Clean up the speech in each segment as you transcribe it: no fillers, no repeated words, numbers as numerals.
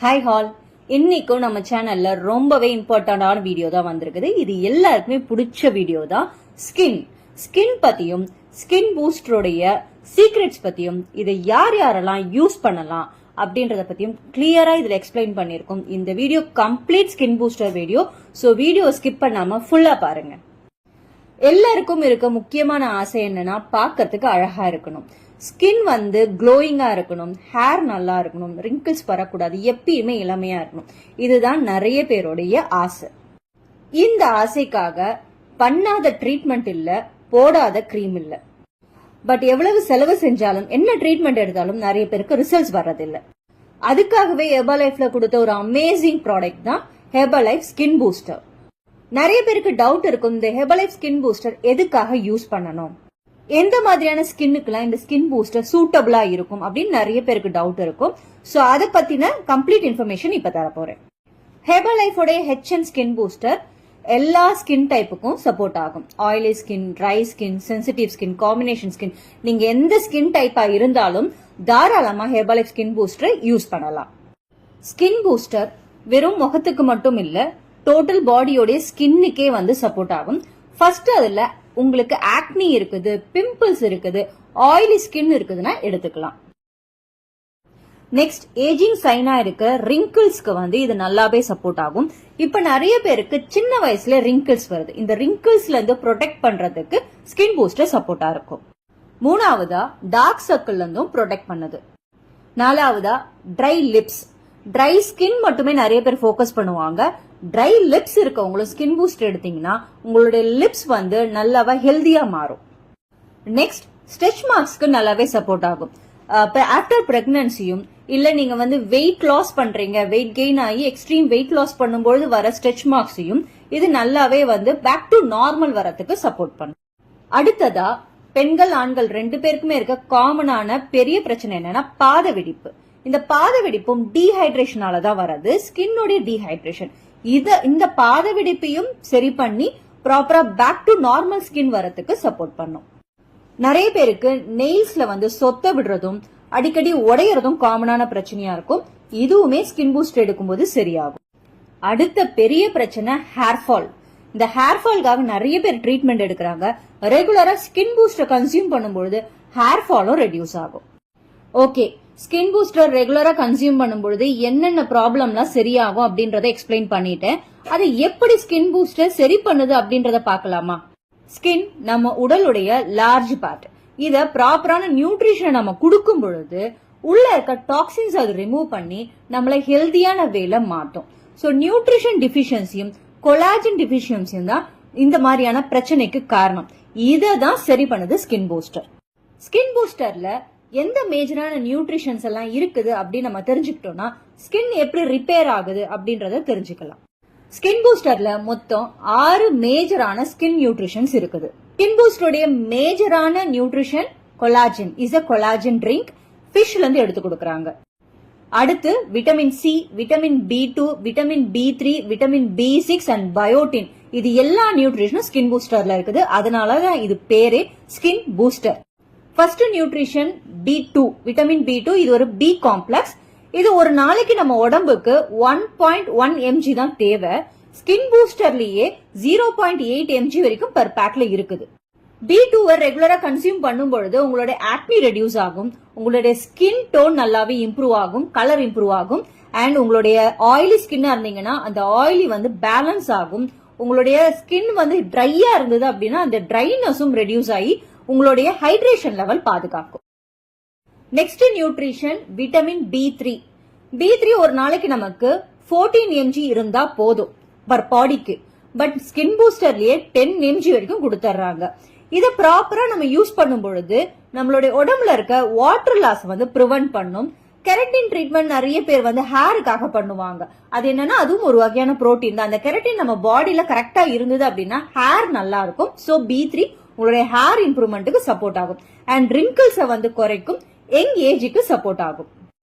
Hi hall, இன்னைக்கும் நம்ம சேனல்ல ரொம்பவே இம்பார்ட்டன்டான வீடியோ தான் வந்திருக்குது. இது எல்லாருக்குமே பிடிச்ச வீடியோ தான். ஸ்கின் பத்தியும் ஸ்கின் பூஸ்டருடைய சீக்ரெட்ஸ் பத்தியும் இதை யார் யாரெல்லாம் யூஸ் பண்ணலாம் அப்படின்றத பத்தியும் கிளியரா இதுல எக்ஸ்பிளைன் பண்ணிருக்கோம். இந்த video complete skin booster video. So video skip பண்ணாம ஃபுல்லா பாருங்க. எல்லாருக்கும் இருக்க முக்கியமான ஆசை என்னன்னா பார்க்கறதுக்கு அழகா இருக்கணும், ஸ்கின் க்ளோயிங்கா இருக்கணும், ஹேர் நல்லா இருக்கணும், ரிங்கிள்ஸ் வரக்கூடாது, எப்பயுமே இளமையா இருக்கணும். இதுதான் நிறைய பேருடைய ஆசை. இந்த ஆசைக்காக பண்ணாத ட்ரீட்மெண்ட் இல்ல, போடாத கிரீம் இல்ல. பட் எவ்வளவு செலவு செஞ்சாலும் என்ன ட்ரீட்மெண்ட் எடுத்தாலும் நிறைய பேருக்கு ரிசல்ட்ஸ் வர்றதில்லை. அதுக்காகவே ஹெர்பலைஃப்ல கொடுத்த ஒரு அமேசிங் ப்ராடக்ட் தான் ஹெர்பலைஃப் ஸ்கின் பூஸ்டர். நிறைய பேருக்கு டவுட் இருக்கும், இந்த ஹெர்பலைஃப் ஸ்கின் பூஸ்டர் எதுக்காக யூஸ் பண்ணணும், எந்த மாதிரியான ஸ்கின்னுக்குலாம் இந்த ஸ்கின் பூஸ்டர் சூட்டபிளா இருக்கும் அப்படின்னு நிறைய பேருக்கு டவுட் இருக்கும். சோ அதை பத்தின கம்ப்ளீட் இன்ஃபர்மேஷன் இப்ப தர போறேன். ஹெர்பலைஃபோட HN ஸ்கின் பூஸ்டர் எல்லா ஸ்கின் டைப்புக்கும் சப்போர்ட் ஆகும். Oily skin, dry skin, sensitive skin, combination skin, நீங்க எந்த ஸ்கின் டைப்பா இருந்தாலும் தாராளமா ஹெர்பலைஃப் ஸ்கின் பூஸ்டர் யூஸ் பண்ணலாம். ஸ்கின் பூஸ்டர் வெறும் முகத்துக்கு மட்டும் இல்ல, டோட்டல் பாடியோட ஸ்கின்னுக்கே சப்போர்ட் ஆகும். ஃபர்ஸ்ட் அதுல உங்களுக்கு ஆக்னி இருக்குது, பிம்பிள்ஸ் இருக்குது, ஆயிலி ஸ்கின் இருக்குதுன்னா எடுத்துக்கலாம். நெக்ஸ்ட் ஏஜிங் சைனா இருக்க ரிங்கிள்ஸ்க்கு இது நல்லாவே சப்போர்ட் ஆகும். இப்ப நிறைய பேருக்கு சின்ன வயசுல ரிங்கிள்ஸ் வருது. இந்த ரிங்கிள்ஸ்ல இருந்து ப்ரொடெக்ட் பண்றதுக்கு ஸ்கின் பூஸ்டர் சப்போர்ட்டா இருக்கும். மூணாவதா டார்க் சர்க்கிள்ல இருந்தும் ப்ரொடெக்ட் பண்ணுது. நாலாவதா ட்ரை லிப்ஸ். ட்ரை ஸ்கின் மட்டுமே நிறைய பேர் ஃபோக்கஸ் பண்ணுவாங்க. ட்ரை லிப்ஸ் இருக்கவங்களும் ஸ்கின் பூஸ்டர் எடுத்தீங்கன்னா உங்களுடைய லிப்ஸ் நல்லாவே ஹெல்தியா மாறும். நெக்ஸ்ட் ஸ்ட்ரெச் மார்க்ஸ்க்கு நல்லாவே சப்போர்ட் ஆகும். ஆஃப்டர் பிரெக்னன்சியும் இல்ல நீங்க வெயிட் லாஸ் பண்றீங்க, வெயிட் கெயின் ஆகி எக்ஸ்ட்ரீம் வெயிட் லாஸ் பண்ணும்போது வர ஸ்ட்ரெச் மார்க்ஸையும் இது நல்லாவே பேக் டு நார்மல் வரதுக்கு சப்போர்ட் பண்ணும். அடுத்ததா பெண்கள் ஆண்கள் ரெண்டு பேருக்குமே இருக்க காமனான பெரிய பிரச்சனை என்னன்னா பாத வெடிப்பு. இந்த பாத வெடிப்பும் டீஹைட்ரேஷனால தான் வர்றது, ஸ்கின்னோட டீஹைட்ரேஷன். இந்த பாத வெடிப்பையும் சரி பண்ணி ப்ராப்பரா பேக் டு நார்மல் ஸ்கின் வரதுக்கு சப்போர்ட் பண்ணும். நிறைய பேருக்கு நெயில்ஸ்ல சொத்த விடுறதும் அடிக்கடி உடையறதும் காமனான பிரச்சனையா இருக்கும். இதுவுமே ஸ்கின் பூஸ்டர் எடுக்கும்போது சரியாகும். அடுத்த பெரிய பிரச்சனை ஹேர் ஃபால். இந்த ஹேர் ஃபால்காக நிறைய பேர் ட்ரீட்மெண்ட் எடுக்கிறாங்க. ரெகுலரா ஸ்கின் பூஸ்டர் கன்சியூம் பண்ணும்போது ஹேர் ஃபாலும் ரெடியூஸ் ஆகும். ஓகே, ஸ்கின் பூஸ்டர் ரெகுலரா கன்சியூம் பண்ணும்போது என்னென்ன ப்ராப்ளம்லாம் சரியாகும் அப்படின்றத எக்ஸ்பிளைன் பண்ணிட்டேன். அதை எப்படி ஸ்கின் பூஸ்டர் சரி பண்ணுது அப்படின்றத பார்க்கலாமா? ஸ்கின் நம்ம உடலுடைய லார்ஜ் பார்ட். இத ப்ராப்பரான நியூட்ரிஷன் நம்ம கொடுக்கும் பொழுது உள்ள இருக்க டாக்ஸின்ஸ் அது ரிமூவ் பண்ணி நம்மளை ஹெல்தியான வேல மாட்டும். சோ நியூட்ரிஷன் டிஃபிஷியன்சியும் கொலாஜன் டிஃபிஷியன்சியும் தான் இந்த மாதிரியான பிரச்சனைக்கு காரணம். இத தான் சரி பண்ணுது ஸ்கின் பூஸ்டர். ஸ்கின் பூஸ்டர்ல எந்த மேஜரான நியூட்ரிஷன்ஸ் எல்லாம் இருக்குது அப்படின்னு நம்ம தெரிஞ்சுக்கிட்டோம்னா ஸ்கின் எப்படி ரிப்பேர் ஆகுது அப்படின்றத தெரிஞ்சுக்கலாம். ஸ்கின் பூஸ்டர்ல மொத்தம் 6 மேஜரான ஸ்கின் நியூட்ரிஷன்ஸ் இருக்குது. ஸ்கின் பூஸ்டருடைய மேஜரான nutrition collagen is a collagen drink. ஃபிஷ்ல இருந்து எடுத்து கொடுக்கறாங்க. அடுத்து vitamin C, vitamin B2, vitamin B3, vitamin B6 and biotin. இது எல்லா நியூட்ரிஷனும் ஸ்கின் பூஸ்டர்ல இருக்குது. அதனாலதான் இது பேரே skin booster. First nutrition B2, vitamin B2. இது ஒரு B காம்ப்ளெக்ஸ். இது ஒரு நாளைக்கு நம்ம உடம்புக்கு 1.1 mg தான் தேவை. ஸ்கின் பூஸ்டர்லயே 0.8 mg வரைக்கும் per பேக்ல இருக்குது. B2 ரெகுலரா கன்சியூம் பண்ணும் பொழுது உங்களோட ஆக்னி ரெடியூஸ் ஆகும், உங்களுடைய ஸ்கின் டோன் நல்லாவே இம்ப்ரூவ் ஆகும், கலர் இம்ப்ரூவ் ஆகும். அண்ட் உங்களுடைய ஆயிலி ஸ்கின்னா இருந்தீங்கன்னா அந்த ஆயிலி பேலன்ஸ் ஆகும். உங்களுடைய ஸ்கின் ட்ரையா இருந்தது அப்படின்னா அந்த ட்ரைனஸும் ரெடியூஸ் ஆகி உங்களுடைய ஹைட்ரேஷன் லெவல் பாதுகாக்கும். Next nutrition vitamin B3. B3 ஒரு நாளைக்கு நமக்கு 14 mg இருந்தா போதும் பர் பாடிக்கு. பட் ஸ்கின் பூஸ்டர்லயே 10 mg வரைக்கும் கொடுத்துறாங்க. இத ப்ராப்பரா நம்ம யூஸ் பண்ணும் பொழுது நம்மளுடைய உடம்புல இருக்க வாட்டர் லாஸ் பிரிவென்ட் பண்ணும். கெரட்டின் ட்ரீட்மெண்ட் நிறைய பேர் ஹேருக்காக பண்ணுவாங்க. அது என்னன்னா அதுவும் ஒரு வகையான புரோட்டீன் தான். அந்த கெரட்டின் நம்ம பாடியில கரெக்டா இருந்தது அப்படின்னா ஹேர் நல்லா இருக்கும். சோ B3 உங்களுடைய ஹேர் இம்ப்ரூவ்மெண்ட்டுக்கு சப்போர்ட் ஆகும். அண்ட் ரிங்கிள்ஸ் குறைக்கும், யங் ஏஜுக்கு சப்போர்ட் ஆகும்.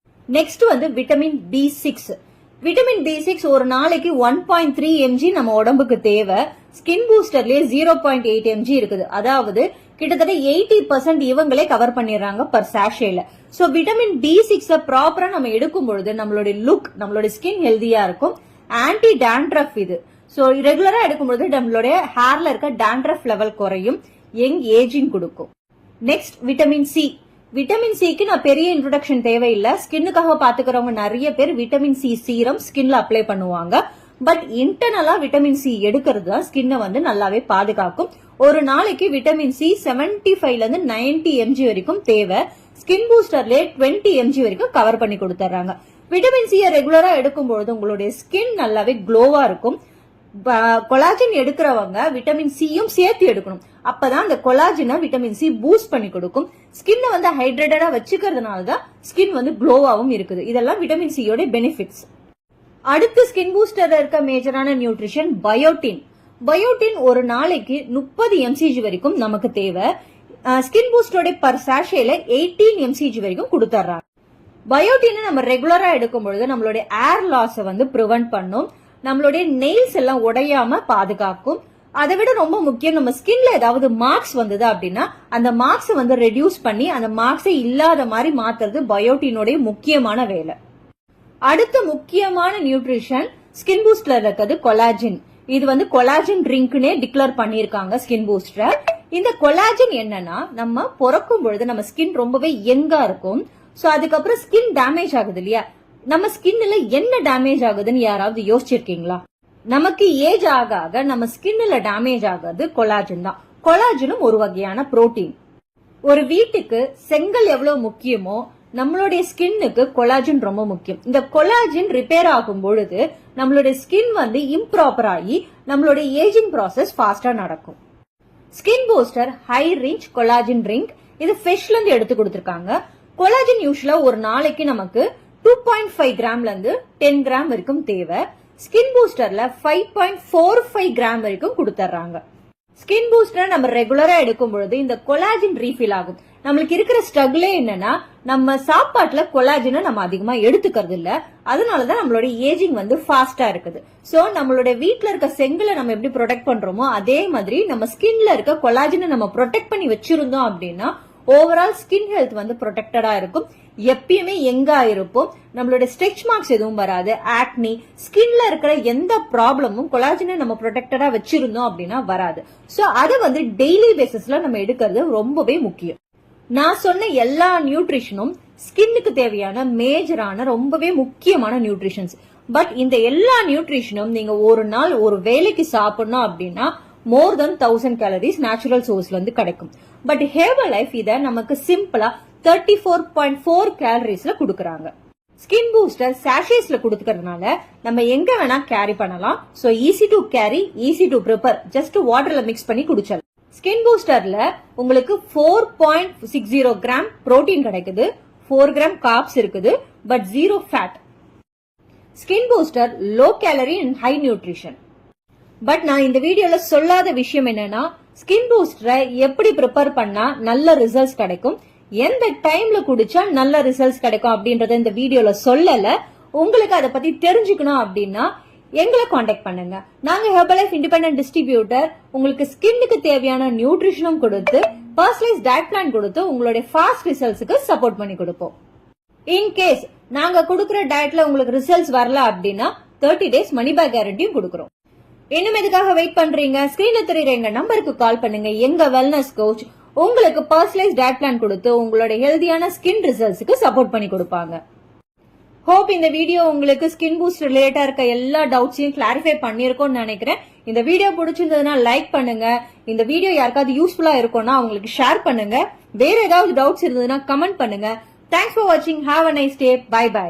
Next vitamin B6. Vitamin B6 ஒரு நாளைக்கு 1.3 mg நம்ம உடம்புக்கு தேவை. ஸ்கின் பூஸ்டர்லயே 0.8 mg இருக்குது. அதாவது கிட்டத்தட்ட 80% இவங்களே கவர் பண்ணிடுறாங்க பர் சாஷேல. சோ விட்டமின் B6 ப்ராப்பரா நம்ம எடுக்கும் பொழுது நம்மளுடைய லுக், நம்மளுடைய ஸ்கின் ஹெல்தியா இருக்கும். ஆன்டி டாண்ட்ரஃப் இது. சோ ரெகுலரா எடுக்கும்போது நம்மளுடைய ஹேர்ல இருக்க டாண்ட்ரஃப் லெவல் குறையும், யங் ஏஜிங் கொடுக்கும். Next vitamin C. விட்டமின் சிக்கு நான் பெரிய இன்ட்ரோடக்ஷன் தேவையில்லை. ஸ்கின்னுக்காக பாத்துக்கிறவங்க நிறைய பேர் விட்டமின் சி சீரம் ஸ்கின்ல அப்ளை பண்ணுவாங்க. பட் இன்டர்னலா விட்டமின் சி எடுக்கிறது தான் ஸ்கின்னை வந்து நல்லாவே பாதுகாக்கும். ஒரு நாளைக்கு விட்டமின் சி 75 ல இருந்து 90 mg வரைக்கும் தேவை. ஸ்கின் பூஸ்டர்ல 20 mg வரைக்கும் கவர் பண்ணி கொடுத்துறாங்க. விட்டமின் சி ரெகுலரா எடுக்கும்போது உங்களுடைய ஸ்கின் நல்லாவே க்ளோவா இருக்கும். கொலாஜின் எடுக்கிறவங்க விட்டமின் சியும் சேர்த்து எடுக்கணும். அப்பதான் அந்த கொலாஜினை விட்டமின் சி பூஸ்ட் பண்ணி கொடுக்கும். ஸ்கின்னை வந்து ஹைட்ரேட்டடா வச்சுக்கிறதுனாலதான் ஸ்கின் வந்து க்ளோவாவும் இருக்குது. இதெல்லாம் விட்டமின் சியோட பெனிஃபிட்ஸ். அடுத்து ஸ்கின் பூஸ்டர்ல இருக்க மேஜரான நியூட்ரிஷன் பயோட்டின். பயோட்டின் ஒரு நாளைக்கு 30 mcg வரைக்கும் நமக்கு தேவை. ஸ்கின் பூஸ்டோட பர் சாஷேல 18 mcg வரைக்கும் கொடுத்துறாங்க. பயோட்டினை நம்ம ரெகுலரா எடுக்கும் பொழுது நம்மளுடைய ஏர் லாஸ் வந்து ப்ரிவென்ட் பண்ணும். நம்மளுடைய நெயில்ஸ் எல்லாம் உடையாம பாதுகாக்கும். அதை விட ரொம்ப முக்கியம், நம்ம ஸ்கின்ல ஏதாவது மார்க்ஸ் வந்தது அப்படின்னா அந்த மார்க்ஸ் வந்து ரெடியூஸ் பண்ணி அந்த மார்க்ஸை இல்லாத மாதிரி மாத்துறது பயோட்டினோட முக்கியமான வேலை. அடுத்த முக்கியமான நியூட்ரிஷன் ஸ்கின் பூஸ்டர்ல இருக்கிறது கொலாஜின். இது வந்து கொலாஜின் ட்ரிங்க்னே டிக்ளேர் பண்ணிருக்காங்க ஸ்கின் பூஸ்டர். இந்த கொலாஜின் என்னன்னா, நம்ம பிறக்கும் பொழுது நம்ம ஸ்கின் ரொம்பவே யங்கா இருக்கும். சோ அதுக்கப்புறம் ஸ்கின் டேமேஜ் ஆகுது இல்லையா, நம்ம ஸ்கின்ல என்ன டேமேஜ் ஆகுதுன்னு யாராவது யோசிச்சிருக்கீங்களா? நமக்கு ஏஜ் ஆக ஆக நம்ம ஸ்கின்ல டேமேஜ் ஆகுது கொலாஜின் தான். கொலாஜினும் ஒரு வகையான புரோட்டீன். ஒரு வீட்டுக்கு செங்கல் எவ்வளவு முக்கியமோ நம்மளுடைய ஸ்கின்னுக்கு கொலாஜின் ரொம்ப முக்கியம். இந்த கொலாஜின் ரிப்பேர் ஆகும் பொழுது நம்மளுடைய ஸ்கின் வந்து இம்ப்ராப்பர் ஆகி நம்மளுடைய ஏஜிங் ப்ராசஸ் ஃபாஸ்டா நடக்கும். Skin booster high rich collagen drink. இது ஃபிஷ்ல இருந்து எடுத்து கொடுத்திருக்காங்க. கொலாஜின் யூஸ்வலா ஒரு நாளைக்கு நமக்கு 2.5 கிராம்ல இருந்து 10 கிராம் வரைக்கும் தேவை. ஸ்கின் பூஸ்டர்ல 5.45 கிராம் வரைக்கும் கொடுத்துறாங்க. ஸ்கின் பூஸ்டர் நம்ம ரெகுலரா எடுக்கும் பொழுது இந்த கொலாஜின் ரீஃபில் ஆகும். நம்மளுக்கு இருக்கிற ஸ்ட்ரகிளே என்னன்னா, நம்ம சாப்பாட்டுல கொலாஜினை நம்ம அதிகமா எடுத்துக்கிறது இல்ல. அதனாலதான் நம்மளோட ஏஜிங் வந்து ஃபாஸ்டா இருக்குது. சோ நம்மளுடைய வீட்டுல இருக்க செங்கலை நம்ம எப்படி ப்ரொடெக்ட் பண்றோமோ அதே மாதிரி நம்ம ஸ்கின்ல இருக்க கொலாஜினை நம்ம ப்ரொடெக்ட் பண்ணி வச்சிருந்தோம் அப்படின்னா ஓவரால் ஸ்கின் ஹெல்த் வந்து ப்ரொடெக்டடா இருக்கும். எப்பயுமே எங்கா இருப்போம். நம்மளோட ஸ்ட்ரெச் மார்க்ஸ் எதுவும் வராது. ஆக்னி, ஸ்கின்ல இருக்கிற எந்த ப்ராப்ளமும் கொலாஜினை நம்ம ப்ரொடெக்டடா வச்சிருந்தோம் அப்படின்னா வராது. சோ அது வந்து டெய்லி பேசிஸ்ல நம்ம எடுக்கிறது ரொம்பவே முக்கியம். நான் சொன்ன எல்லா நியூட்ரிஷனும் ஸ்கின்னுக்கு தேவையான மேஜரான ரொம்பவே முக்கியமான நியூட்ரிஷன்ஸ். பட் இந்த எல்லா நியூட்ரிஷனும் நீங்க ஒரு நாள் ஒரு வேலைக்கு சாப்பிடணும் அப்படின்னா மோர் தென் 1000 கேலரிஸ் நேச்சுரல் சோர்ஸ்ல இருந்து கிடைக்கும். பட் ஹேர்பல் லைஃப் இத நமக்கு சிம்பிளா 34.4 கேலரிஸ்ல கொடுக்கறாங்க. ஸ்கின் பூஸ்டர் சாஷேஸ்ல கொடுக்கறதுனால நம்ம எங்க வேணா கேரி பண்ணலாம். So easy to carry, easy to prepare. Just வாட்டர்ல மிக்ஸ் பண்ணி குடிச்சலாம். ஸ்கின் பூஸ்டர்ல உங்களுக்கு 4.60 கிராம் புரோட்டீன் கிடைக்குது, 4 கிராம் கார்ப்ஸ் இருக்குது, but 0 fat. Skin booster low calorie and high nutrition. But நான் இந்த வீடியோல சொல்லாத விஷயம் என்னன்னா, ஸ்கின் பூஸ்டரை எப்படி ப்ரிப்பேர் பண்ணா நல்ல ரிசல்ட்ஸ் கிடைக்கும், எந்த டைம்ல குடிச்சா நல்ல ரிசல்ட்ஸ் கிடைக்கும் அப்படின்றத இந்த வீடியோல சொல்லல. உங்களுக்கு அதை பத்தி தெரிஞ்சுக்கணும் அப்படின்னா எங்களை காண்டாக்ட் பண்ணுங்க. நாங்க ஹெர்பலைஃப் இண்டிபெண்டன்ட் டிஸ்ட்ரிபியூட்டர். உங்களுக்கு ஸ்கின்னுக்கு தேவையான நியூட்ரிஷனும் கொடுத்து பர்சனலைஸ் டயட் பிளான் கொடுத்து உங்களுடைய ஃபாஸ்ட் ரிசல்ட்ஸ்க்கு சப்போர்ட் பண்ணி கொடுப்போம். இன் கேஸ் நாங்க கொடுக்கிற டயட்ல உங்களுக்கு ரிசல்ட்ஸ் வரல அப்படின்னா 30 டேஸ் மணி பேக் கேரண்டியும் கொடுக்கறோம். இன்னும் எதுக்காக வெயிட் பண்றீங்க? ஸ்கிரீன்ல தெரியுற எங்க நம்பருக்கு கால் பண்ணுங்க. எங்க வெல்னஸ் கோச் உங்களுக்கு பர்சனலைஸ் டயட் பிளான் கொடுத்து உங்களோட ஹெல்தியான ஸ்கின் ரிசல்ட்ஸ்க்கு சப்போர்ட் பண்ணி கொடுப்பாங்க. ஹோப் இந்த வீடியோ உங்களுக்கு ஸ்கின் பூஸ்ட் ரிலேட்டா இருக்க எல்லா டவுட்ஸையும் கிளாரிஃபை பண்ணிருக்கோம்னு நினைக்கிறேன். இந்த வீடியோ பிடிச்சிருந்ததுன்னா லைக் பண்ணுங்க. இந்த வீடியோ யாருக்காவது யூஸ்ஃபுல்லா இருக்கும்னா அவங்களுக்கு ஷேர் பண்ணுங்க. வேற ஏதாவது டவுட்ஸ் இருந்ததுன்னா கமெண்ட் பண்ணுங்க. தேங்க்ஸ் ஃபார் வாட்சிங். Have a nice day. Bye by.